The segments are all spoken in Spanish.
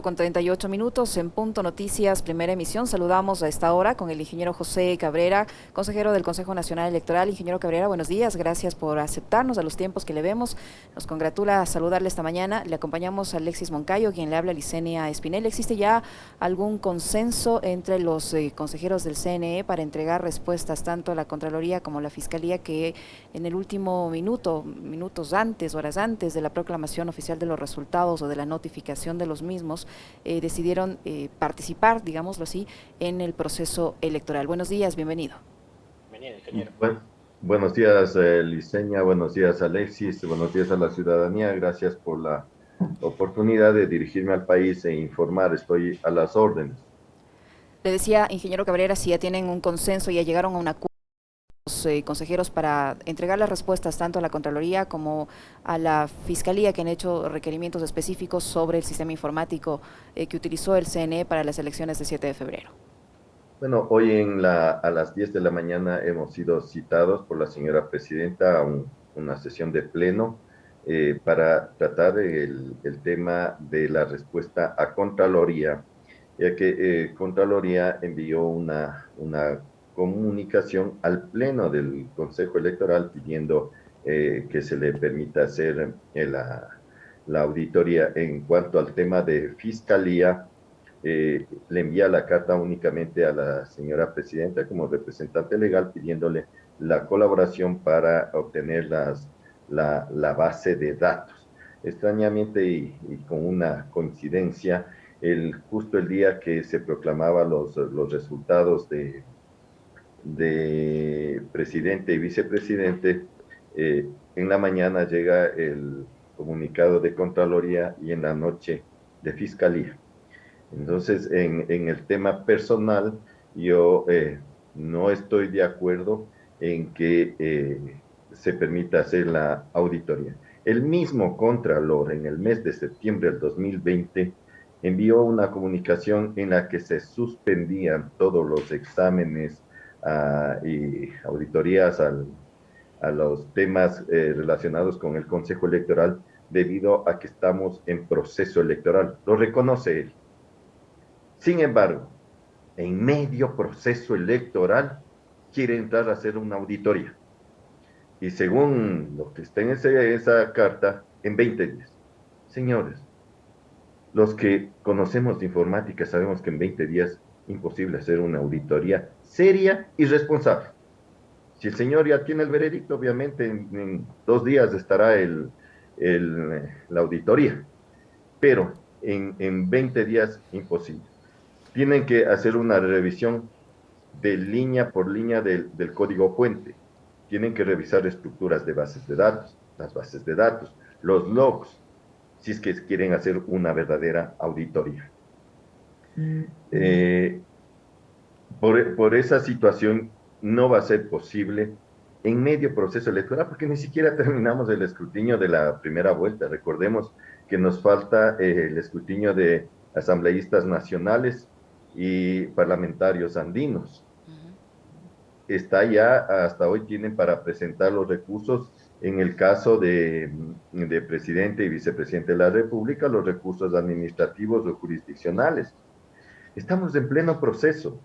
Con 38 minutos en Punto Noticias, primera emisión. Saludamos a esta hora con el ingeniero José Cabrera, consejero del Consejo Nacional Electoral. Ingeniero Cabrera, buenos días, gracias por aceptarnos a los tiempos que le vemos. Nos congratula saludarle esta mañana. Le acompañamos a Alexis Moncayo, quien le habla a Licenia Espinel. ¿Existe ya algún consenso entre los consejeros del CNE para entregar respuestas tanto a la Contraloría como a la Fiscalía, que en el último minuto, minutos antes, horas antes de la proclamación oficial de los resultados o de la notificación de los mismos, decidieron participar, digámoslo así, en el proceso electoral? Buenos días, bienvenido. Bienvenido, ingeniero. Buenos días, Liceña, buenos días, Alexis, buenos días a la ciudadanía. Gracias por la oportunidad de dirigirme al país e informar. Estoy a las órdenes. Le decía, ingeniero Cabrera, si ya tienen un consenso y ya llegaron a un acuerdo los consejeros para entregar las respuestas tanto a la Contraloría como a la Fiscalía, que han hecho requerimientos específicos sobre el sistema informático que utilizó el CNE para las elecciones del 7 de febrero. Bueno, hoy a las 10 de la mañana hemos sido citados por la señora presidenta a una sesión de pleno para tratar el tema de la respuesta a Contraloría, ya que Contraloría envió una comunicación al pleno del Consejo Electoral pidiendo que se le permita hacer la auditoría en cuanto al tema de fiscalía. Le envía la carta únicamente a la señora presidenta como representante legal pidiéndole la colaboración para obtener la base de datos. Extrañamente y con una coincidencia, justo el día que se proclamaba los resultados de presidente y vicepresidente, en la mañana llega el comunicado de Contraloría y en la noche de Fiscalía. Entonces, en el tema personal, yo no estoy de acuerdo en que se permita hacer la auditoría. El mismo Contralor, en el mes de septiembre del 2020, envió una comunicación en la que se suspendían todos los exámenes y auditorías a los temas relacionados con el Consejo Electoral debido a que estamos en proceso electoral. Lo reconoce él. Sin embargo, en medio proceso electoral, quiere entrar a hacer una auditoría. Y según lo que está en esa carta, en 20 días. Señores, los que conocemos de informática sabemos que en 20 días es imposible hacer una auditoría seria y responsable. Si el señor ya tiene el veredicto, obviamente en 2 días estará la auditoría. Pero en 20 días, imposible. Tienen que hacer una revisión de línea por línea del código fuente. Tienen que revisar estructuras de bases de datos, las bases de datos, los logs, si es que quieren hacer una verdadera auditoría. Por esa situación no va a ser posible en medio proceso electoral, porque ni siquiera terminamos el escrutinio de la primera vuelta. Recordemos que nos falta el escrutinio de asambleístas nacionales y parlamentarios andinos. Está ya, hasta hoy tienen para presentar los recursos, en el caso de presidente y vicepresidente de la República, los recursos administrativos o jurisdiccionales. Estamos en pleno proceso.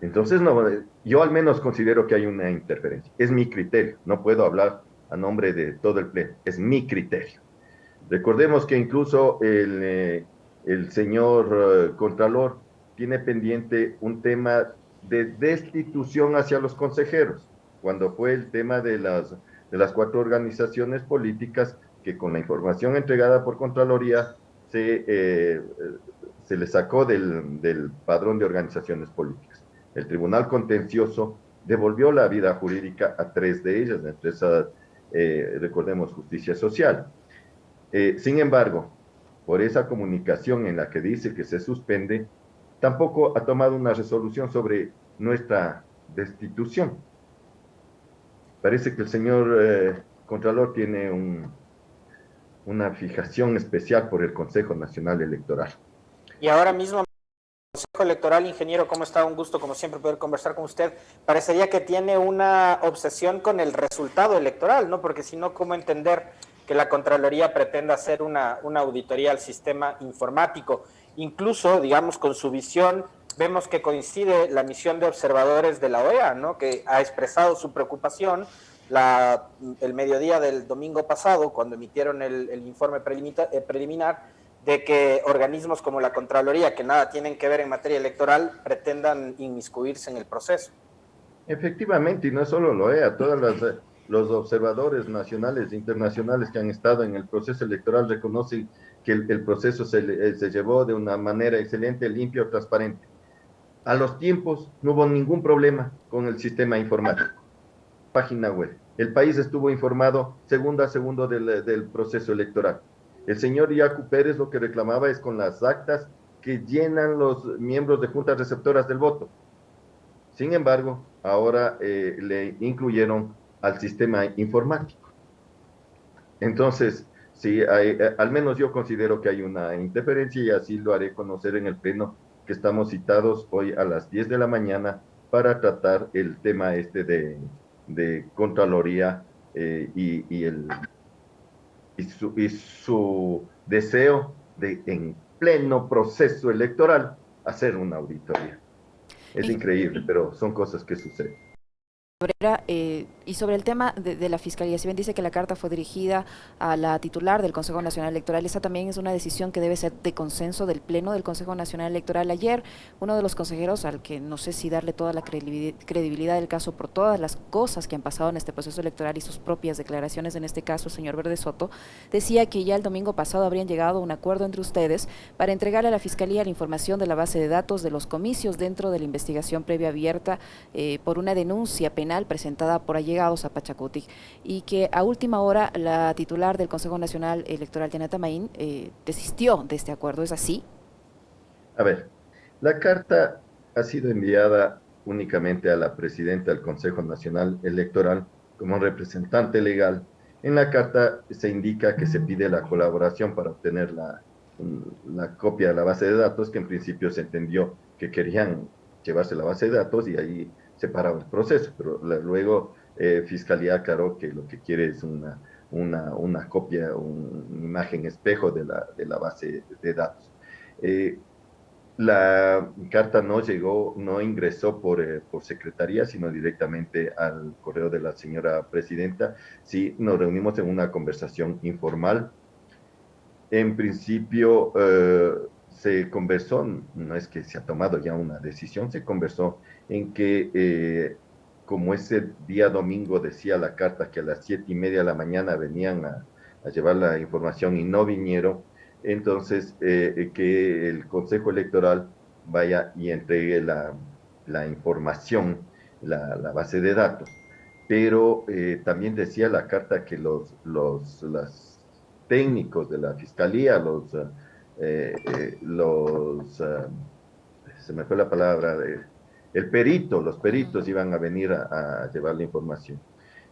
Entonces, no, yo al menos considero que hay una interferencia. Es mi criterio, no puedo hablar a nombre de todo el pleno, es mi criterio. Recordemos que incluso el señor Contralor tiene pendiente un tema de destitución hacia los consejeros, cuando fue el tema de las 4 organizaciones políticas que con la información entregada por Contraloría se le sacó del padrón de organizaciones políticas. El Tribunal Contencioso devolvió la vida jurídica a 3 de ellas, entre esas, recordemos, Justicia Social. Sin embargo, por esa comunicación en la que dice que se suspende, tampoco ha tomado una resolución sobre nuestra destitución. Parece que el señor Contralor tiene una fijación especial por el Consejo Nacional Electoral. Y ahora mismo, Consejo Electoral, ingeniero, ¿cómo está? Un gusto, como siempre, poder conversar con usted. Parecería que tiene una obsesión con el resultado electoral, ¿no? Porque si no, ¿cómo entender que la Contraloría pretenda hacer una auditoría al sistema informático. Incluso, digamos, con su visión, vemos que coincide la misión de observadores de la OEA, ¿no? Que ha expresado su preocupación el mediodía del domingo pasado, cuando emitieron el informe preliminar, de que organismos como la Contraloría, que nada tienen que ver en materia electoral, pretendan inmiscuirse en el proceso. Efectivamente, y no solo lo EA, todos los observadores nacionales e internacionales que han estado en el proceso electoral reconocen que el proceso se llevó de una manera excelente, limpio, transparente. A los tiempos no hubo ningún problema con el sistema informático. Página web. El país estuvo informado segundo a segundo del proceso electoral. El señor Yacu Pérez lo que reclamaba es con las actas que llenan los miembros de juntas receptoras del voto. Sin embargo, ahora le incluyeron al sistema informático. Entonces, sí, al menos yo considero que hay una interferencia y así lo haré conocer en el pleno que estamos citados hoy a las 10 de la mañana para tratar el tema este de Contraloría y su deseo de, en pleno proceso electoral, hacer una auditoría. Es increíble, pero son cosas que suceden. Cabrera, y sobre el tema de la Fiscalía, si bien dice que la carta fue dirigida a la titular del Consejo Nacional Electoral, esa también es una decisión que debe ser de consenso del Pleno del Consejo Nacional Electoral. Ayer, uno de los consejeros, al que no sé si darle toda la credibilidad del caso por todas las cosas que han pasado en este proceso electoral y sus propias declaraciones, en este caso el señor Verde Soto, decía que ya el domingo pasado habrían llegado a un acuerdo entre ustedes para entregarle a la Fiscalía la información de la base de datos de los comicios dentro de la investigación previa abierta por una denuncia penal presentada por allegados a Pachacutic, y que a última hora la titular del Consejo Nacional Electoral, Yanata Maín, desistió de este acuerdo. ¿Es así? A ver, la carta ha sido enviada únicamente a la presidenta del Consejo Nacional Electoral como representante legal. En la carta se indica que se pide la colaboración para obtener la copia de la base de datos, que en principio se entendió que querían llevarse la base de datos y ahí se paraba el proceso, pero luego Fiscalía aclaró que lo que quiere es una copia, una imagen espejo de la base de datos. La carta no llegó, no ingresó por secretaría, sino directamente al correo de la señora presidenta. Sí, nos reunimos en una conversación informal. En principio, se conversó, no es que se ha tomado ya una decisión, se conversó en que, como ese día domingo decía la carta que a las 7:30 de la mañana venían a llevar la información y no vinieron, entonces que el Consejo Electoral vaya y entregue la información, la base de datos. Pero también decía la carta que las técnicos de la Fiscalía, se me fue la palabra, los peritos iban a venir a llevar la información.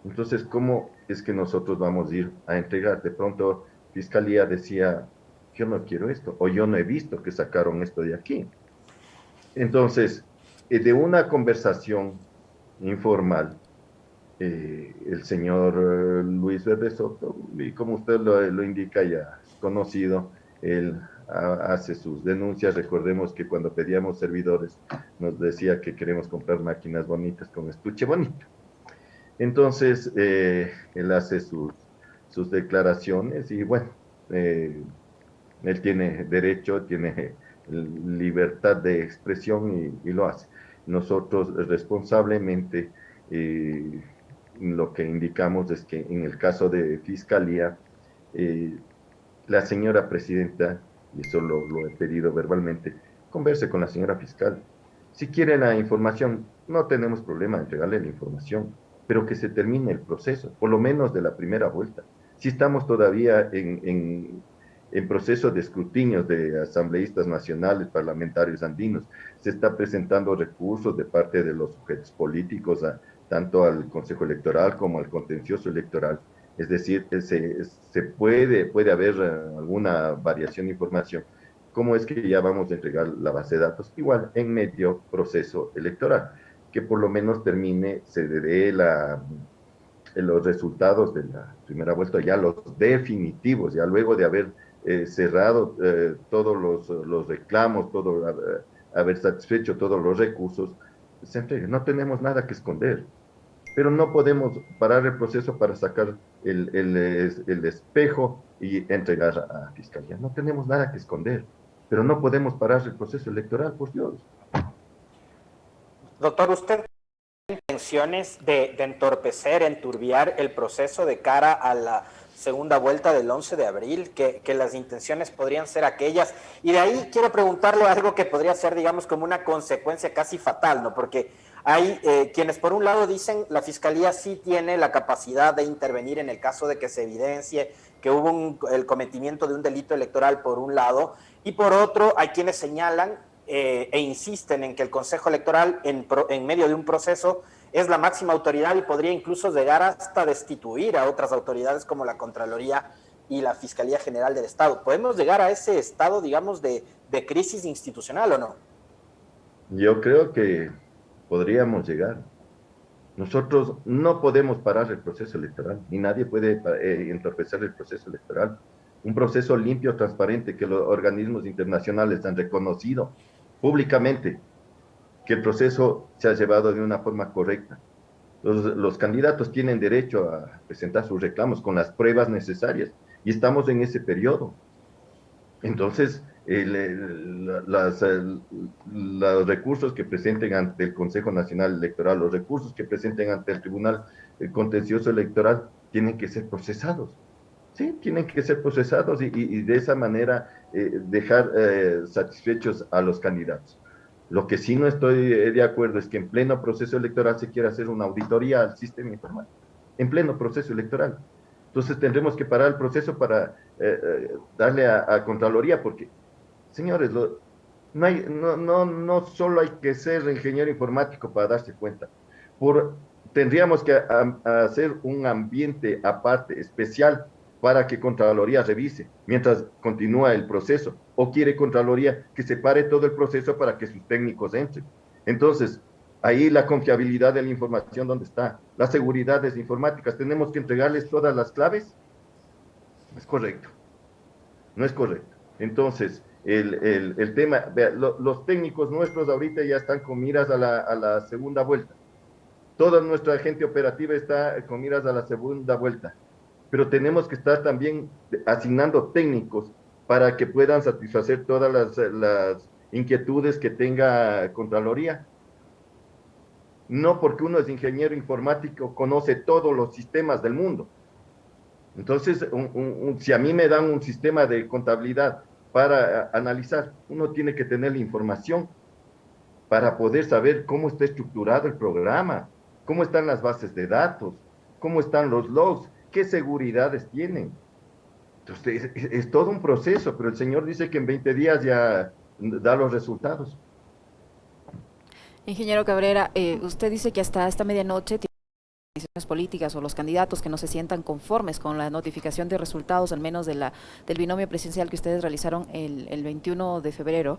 Entonces, ¿cómo es que nosotros vamos a ir a entregar? De pronto, Fiscalía decía, yo no quiero esto, o yo no he visto que sacaron esto de aquí. Entonces, de una conversación informal, el señor Luis Verde Soto, y como usted lo indica, ya es conocido, él hace sus denuncias. Recordemos que cuando pedíamos servidores nos decía que queremos comprar máquinas bonitas con estuche bonito. Entonces, él hace sus declaraciones y bueno, él tiene derecho, tiene libertad de expresión y lo hace. Nosotros responsablemente lo que indicamos es que en el caso de Fiscalía, eh, la señora presidenta, y eso lo he pedido verbalmente, converse con la señora fiscal. Si quiere la información, no tenemos problema en entregarle la información, pero que se termine el proceso, por lo menos de la primera vuelta. Si estamos todavía en proceso de escrutinio de asambleístas nacionales, parlamentarios andinos, se está presentando recursos de parte de los sujetos políticos, tanto al Consejo Electoral como al contencioso electoral. Es decir, puede haber alguna variación de información. ¿Cómo es que ya vamos a entregar la base de datos? Igual, en medio proceso electoral, que por lo menos termine, se dé los resultados de la primera vuelta, ya los definitivos, ya luego de haber cerrado todos los reclamos, haber satisfecho todos los recursos, se entrega. No tenemos nada que esconder, pero no podemos parar el proceso para sacar el espejo y entregar a Fiscalía. No tenemos nada que esconder, pero no podemos parar el proceso electoral, por Dios. Doctor, ¿usted tiene intenciones de entorpecer, enturbiar el proceso de cara a la segunda vuelta del 11 de abril? Que las intenciones podrían ser aquellas. Y de ahí quiero preguntarle algo que podría ser, digamos, como una consecuencia casi fatal, ¿no? Porque hay quienes por un lado dicen la Fiscalía sí tiene la capacidad de intervenir en el caso de que se evidencie que hubo el cometimiento de un delito electoral por un lado, y por otro hay quienes señalan e insisten en que el Consejo Electoral en medio de un proceso es la máxima autoridad y podría incluso llegar hasta destituir a otras autoridades como la Contraloría y la Fiscalía General del Estado. ¿Podemos llegar a ese estado, digamos, de crisis institucional o no? Yo creo que podríamos llegar. Nosotros no podemos parar el proceso electoral, ni nadie puede entorpecer el proceso electoral. Un proceso limpio, transparente, que los organismos internacionales han reconocido públicamente que el proceso se ha llevado de una forma correcta. Los candidatos tienen derecho a presentar sus reclamos con las pruebas necesarias y estamos en ese periodo. Entonces, los recursos que presenten ante el Consejo Nacional Electoral, los recursos que presenten ante el Tribunal Contencioso Electoral, tienen que ser procesados. Sí, tienen que ser procesados y de esa manera dejar satisfechos a los candidatos. Lo que sí no estoy de acuerdo es que en pleno proceso electoral se quiera hacer una auditoría al sistema informático, en pleno proceso electoral. Entonces tendremos que parar el proceso para darle a Contraloría, porque, señores, no solo hay que ser ingeniero informático para darse cuenta. Tendríamos que hacer un ambiente aparte, especial, para que Contraloría revise mientras continúa el proceso, o quiere Contraloría que se pare todo el proceso para que sus técnicos entren. Entonces, ahí la confiabilidad de la información, ¿dónde está? Las seguridades informáticas, ¿tenemos que entregarles todas las claves? No es correcto, no es correcto. Entonces, el tema, vea, los técnicos nuestros ahorita ya están con miras a la segunda vuelta. Toda nuestra gente operativa está con miras a la segunda vuelta, pero tenemos que estar también asignando técnicos para que puedan satisfacer todas las inquietudes que tenga Contraloría. No porque uno es ingeniero informático, conoce todos los sistemas del mundo. Entonces, si a mí me dan un sistema de contabilidad para analizar, uno tiene que tener la información para poder saber cómo está estructurado el programa, cómo están las bases de datos, cómo están los logs, qué seguridades tienen. Entonces, es todo un proceso, pero el señor dice que en 20 días ya da los resultados. Ingeniero Cabrera, usted dice que hasta esta medianoche decisiones políticas o los candidatos que no se sientan conformes con la notificación de resultados, al menos del binomio presidencial que ustedes realizaron el 21 de febrero,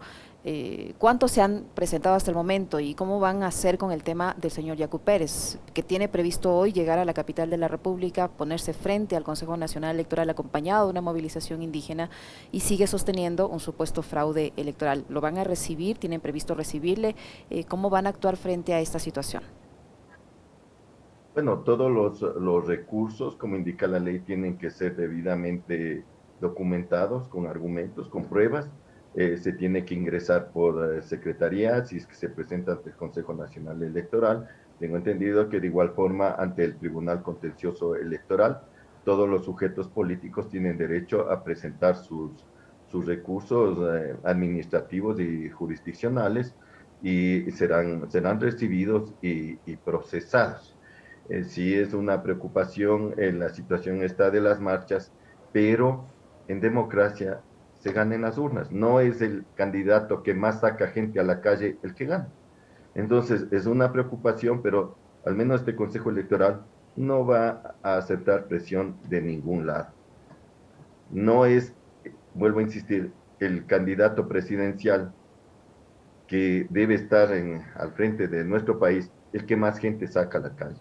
¿cuántos se han presentado hasta el momento y cómo van a hacer con el tema del señor Yacu Pérez, que tiene previsto hoy llegar a la capital de la República, ponerse frente al Consejo Nacional Electoral acompañado de una movilización indígena y sigue sosteniendo un supuesto fraude electoral? ¿Lo van a recibir? ¿Tienen previsto recibirle? ¿Cómo van a actuar frente a esta situación? Bueno, todos los recursos, como indica la ley, tienen que ser debidamente documentados con argumentos, con pruebas. Se tiene que ingresar por secretaría si es que se presenta ante el Consejo Nacional Electoral. Tengo entendido que de igual forma ante el Tribunal Contencioso Electoral, todos los sujetos políticos tienen derecho a presentar sus recursos administrativos y jurisdiccionales y serán recibidos y procesados. Sí es una preocupación en la situación esta de las marchas, pero en democracia se gana en las urnas. No es el candidato que más saca gente a la calle el que gana. Entonces, es una preocupación, pero al menos este Consejo Electoral no va a aceptar presión de ningún lado. No es, vuelvo a insistir, el candidato presidencial que debe estar al frente de nuestro país el que más gente saca a la calle.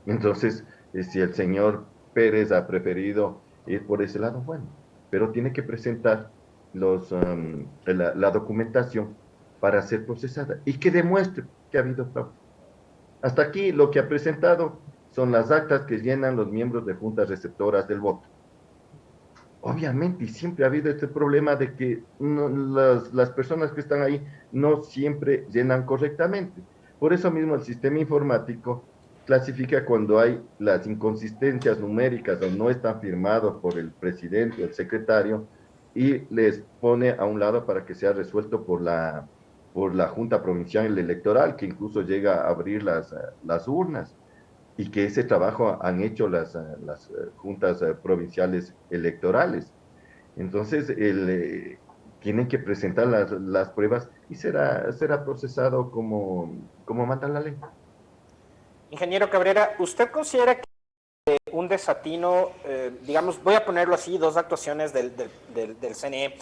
Entonces, Si el señor Pérez ha preferido ir por ese lado, bueno, pero tiene que presentar la documentación para ser procesada y que demuestre que ha habido fraude. Hasta aquí lo que ha presentado son las actas que llenan los miembros de juntas receptoras del voto. Obviamente, y siempre ha habido este problema de que no, las personas que están ahí no siempre llenan correctamente. Por eso mismo el sistema informático clasifica cuando hay las inconsistencias numéricas o no están firmados por el presidente o el secretario y les pone a un lado para que sea resuelto por la Junta Provincial Electoral, que incluso llega a abrir las urnas y que ese trabajo han hecho las juntas provinciales electorales. Entonces, tienen que presentar las pruebas y será procesado como manda la ley. Ingeniero Cabrera, ¿usted considera que un desatino, digamos, voy a ponerlo así, dos actuaciones del CNE?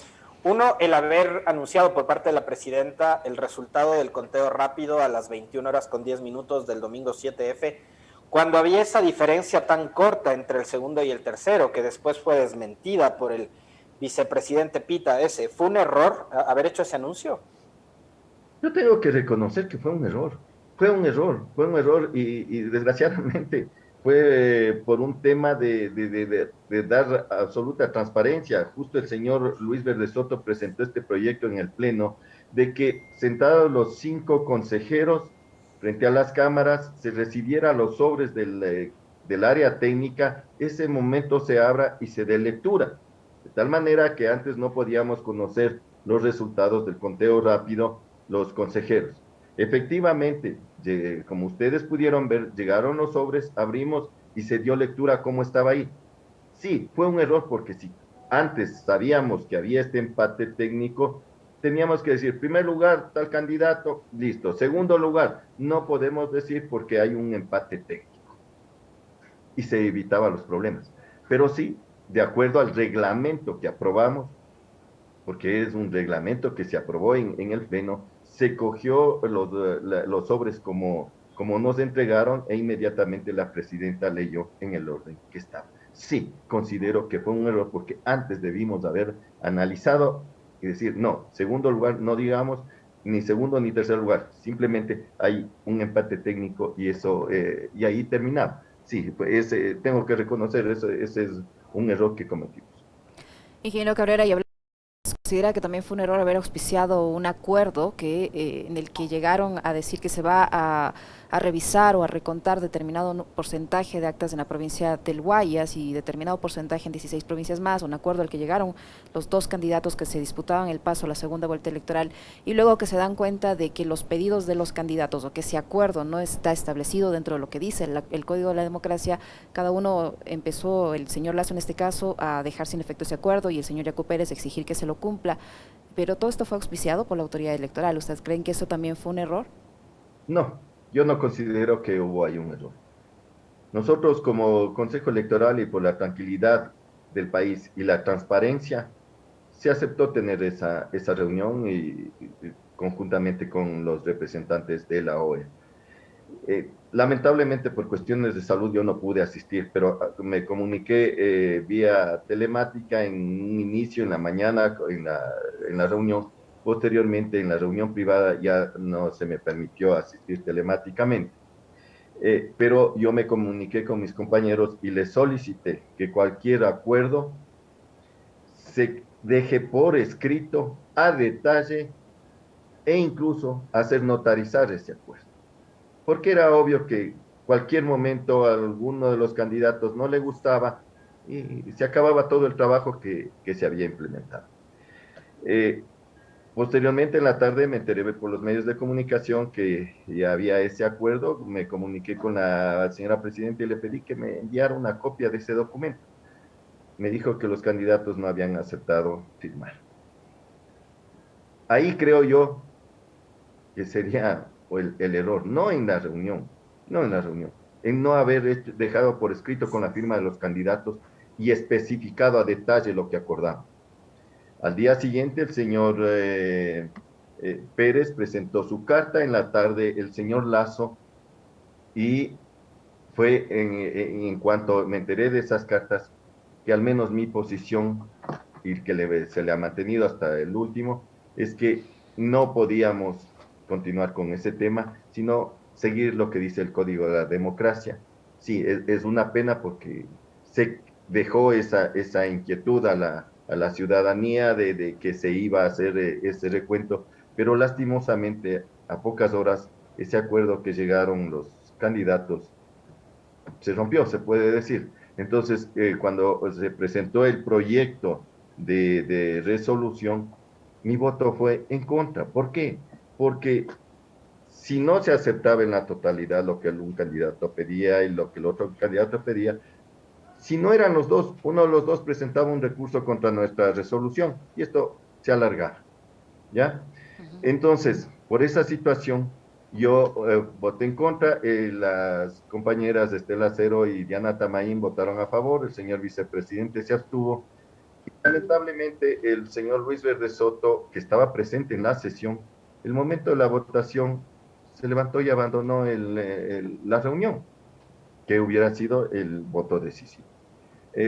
Uno, el haber anunciado por parte de la presidenta el resultado del conteo rápido a las 21 horas con 10 minutos del domingo 7F, cuando había esa diferencia tan corta entre el segundo y el tercero, que después fue desmentida por el vicepresidente Pita ese. ¿Fue un error haber hecho ese anuncio? Yo tengo que reconocer que fue un error y desgraciadamente fue por un tema de dar absoluta transparencia. Justo el señor Luis Verde Soto presentó este proyecto en el Pleno de que sentados los 5 consejeros frente a las cámaras se recibiera los sobres del área técnica, ese momento se abra y se dé lectura. De tal manera que antes no podíamos conocer los resultados del conteo rápido los consejeros. Efectivamente, como ustedes pudieron ver, llegaron los sobres, abrimos y se dio lectura cómo estaba ahí. Sí, fue un error porque si antes sabíamos que había este empate técnico, teníamos que decir, primer lugar, tal candidato, listo. Segundo lugar, no podemos decir porque hay un empate técnico. Y se evitaba los problemas. Pero sí, de acuerdo al reglamento que aprobamos, porque es un reglamento que se aprobó en el Pleno, se cogió los sobres como nos entregaron e inmediatamente la presidenta leyó en el orden que estaba. Sí, considero que fue un error porque antes debimos haber analizado y decir, no, segundo lugar, no digamos ni segundo ni tercer lugar, simplemente hay un empate técnico y eso, y ahí terminaba. Sí, pues tengo que reconocer, ese es un error que cometimos. Ingeniero Cabrera, y considera que también fue un error haber auspiciado un acuerdo en el que llegaron a decir que se va a revisar o a recontar determinado porcentaje de actas en la provincia del Guayas y determinado porcentaje en 16 provincias más, un acuerdo al que llegaron los dos candidatos que se disputaban el paso a la segunda vuelta electoral, y luego que se dan cuenta de que los pedidos de los candidatos o que ese acuerdo no está establecido dentro de lo que dice el Código de la Democracia, cada uno empezó, el señor Lazo en este caso, a dejar sin efecto ese acuerdo y el señor Yacu Pérez a exigir que se lo cumpla. Pero todo esto fue auspiciado por la autoridad electoral. ¿Ustedes creen que eso también fue un error? No, yo no considero que hubo ahí un error. Nosotros como Consejo Electoral y por la tranquilidad del país y la transparencia, se aceptó tener esa reunión y conjuntamente con los representantes de la OE. Lamentablemente por cuestiones de salud yo no pude asistir, pero me comuniqué vía telemática en un inicio en la mañana en la reunión. Posteriormente en la reunión privada ya no se me permitió asistir telemáticamente. Pero yo me comuniqué con mis compañeros y les solicité que cualquier acuerdo se deje por escrito a detalle e incluso hacer notarizar ese acuerdo. Porque era obvio que cualquier momento a alguno de los candidatos no le gustaba y se acababa todo el trabajo que se había implementado. Eh, Posteriormente en la tarde me enteré por los medios de comunicación que ya había ese acuerdo, me comuniqué con la señora presidenta y le pedí que me enviara una copia de ese documento. Me dijo que los candidatos no habían aceptado firmar. Ahí creo yo que sería el error, no en la reunión, no en la reunión, en no haber dejado por escrito con la firma de los candidatos y especificado a detalle lo que acordamos. Al día siguiente, el señor Pérez presentó su carta, en la tarde el señor Lazo, y fue en cuanto me enteré de esas cartas, que al menos mi posición, y que se le ha mantenido hasta el último, es que no podíamos continuar con ese tema, sino seguir lo que dice el Código de la Democracia. Sí, es una pena porque se dejó esa inquietud a la ciudadanía de que se iba a hacer ese recuento, pero lastimosamente a pocas horas ese acuerdo que llegaron los candidatos se rompió, se puede decir. Entonces, cuando se presentó el proyecto de resolución, mi voto fue en contra. ¿Por qué? Porque si no se aceptaba en la totalidad lo que un candidato pedía y lo que el otro candidato pedía, si no eran los dos, uno de los dos presentaba un recurso contra nuestra resolución y esto se alargaba, ¿ya? Entonces, por esa situación, yo voté en contra, las compañeras Estela Cero y Diana Tamaín votaron a favor, el señor vicepresidente se abstuvo. Lamentablemente, el señor Luis Verde Soto, que estaba presente en la sesión, el momento de la votación se levantó y abandonó la reunión, que hubiera sido el voto decisivo.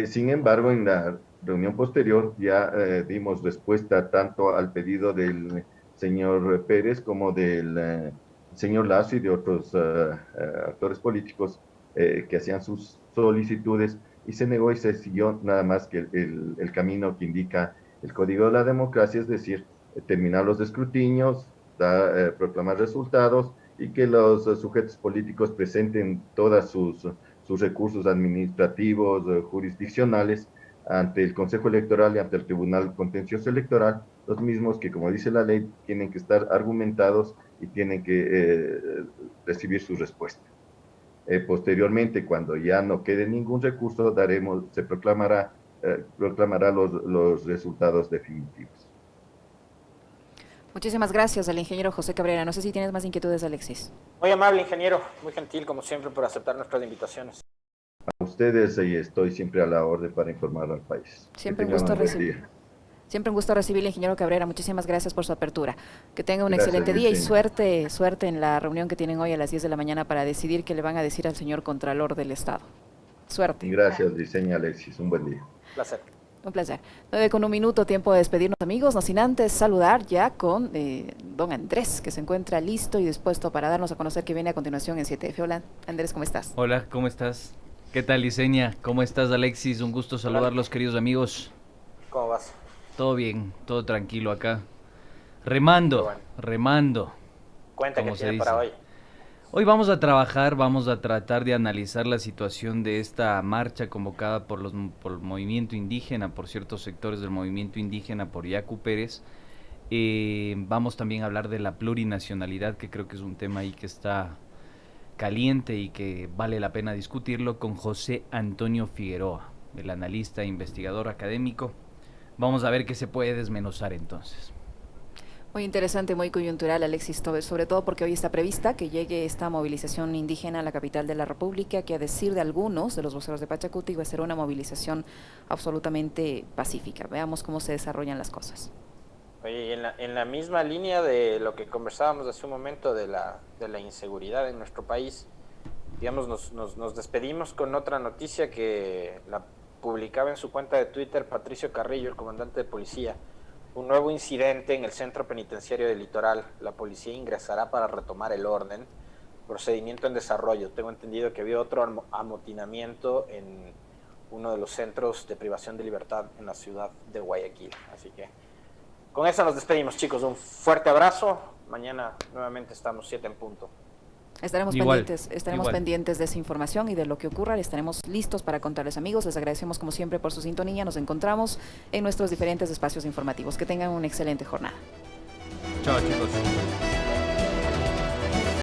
Sin embargo, en la reunión posterior ya dimos respuesta tanto al pedido del señor Pérez como del señor Lazo y de otros actores políticos que hacían sus solicitudes, y se negó y se siguió nada más que el camino que indica el Código de la Democracia, es decir, terminar los escrutinios, proclamar resultados y que los sujetos políticos presenten todas sus recursos administrativos, jurisdiccionales, ante el Consejo Electoral y ante el Tribunal Contencioso Electoral, los mismos que, como dice la ley, tienen que estar argumentados y tienen que recibir su respuesta. Posteriormente, cuando ya no quede ningún recurso, se proclamará los resultados definitivos. Muchísimas gracias al ingeniero José Cabrera. No sé si tienes más inquietudes, Alexis. Muy amable, ingeniero, muy gentil como siempre por aceptar nuestras invitaciones. A ustedes, y estoy siempre a la orden para informar al país. Siempre un gusto recibir. Siempre un gusto recibirle, ingeniero Cabrera. Muchísimas gracias por su apertura. Que tenga un excelente día y suerte en la reunión que tienen hoy a las 10 de la mañana para decidir qué le van a decir al señor Contralor del Estado. Suerte. Gracias, diseña Alexis. Un buen día. Placer. Un placer. 9:01, tiempo de despedirnos, amigos, no sin antes saludar ya con don Andrés, que se encuentra listo y dispuesto para darnos a conocer qué viene a continuación en 7F. Hola, Andrés, ¿cómo estás? Hola, ¿cómo estás? ¿Qué tal, Liceña? ¿Cómo estás, Alexis? Un gusto saludarlos, queridos amigos. ¿Cómo vas? Todo bien, todo tranquilo acá. Remando. Cuenta qué tiene para hoy. Hoy vamos a trabajar, vamos a tratar de analizar la situación de esta marcha convocada por el movimiento indígena, por ciertos sectores del movimiento indígena, por Yacu Pérez. Vamos también a hablar de la plurinacionalidad, que creo que es un tema ahí que está caliente y que vale la pena discutirlo, con José Antonio Figueroa, el analista e investigador académico. Vamos a ver qué se puede desmenuzar entonces. Muy interesante, muy coyuntural, Alexis, sobre todo porque hoy está prevista que llegue esta movilización indígena a la capital de la República, que a decir de algunos de los voceros de Pachacuti va a ser una movilización absolutamente pacífica. Veamos cómo se desarrollan las cosas. Oye, en la misma línea de lo que conversábamos hace un momento de la inseguridad en nuestro país, digamos, nos despedimos con otra noticia que la publicaba en su cuenta de Twitter Patricio Carrillo, el comandante de policía. Un nuevo incidente en el centro penitenciario del Litoral. La policía ingresará para retomar el orden. Procedimiento en desarrollo. Tengo entendido que había otro amotinamiento en uno de los centros de privación de libertad en la ciudad de Guayaquil. Así que con eso nos despedimos, chicos. Un fuerte abrazo. Mañana nuevamente estamos 7 en punto. Estaremos pendientes de esa información y de lo que ocurra. Estaremos listos para contarles, amigos. Les agradecemos como siempre por su sintonía. Nos encontramos en nuestros diferentes espacios informativos. Que tengan una excelente jornada. Chao, chicos.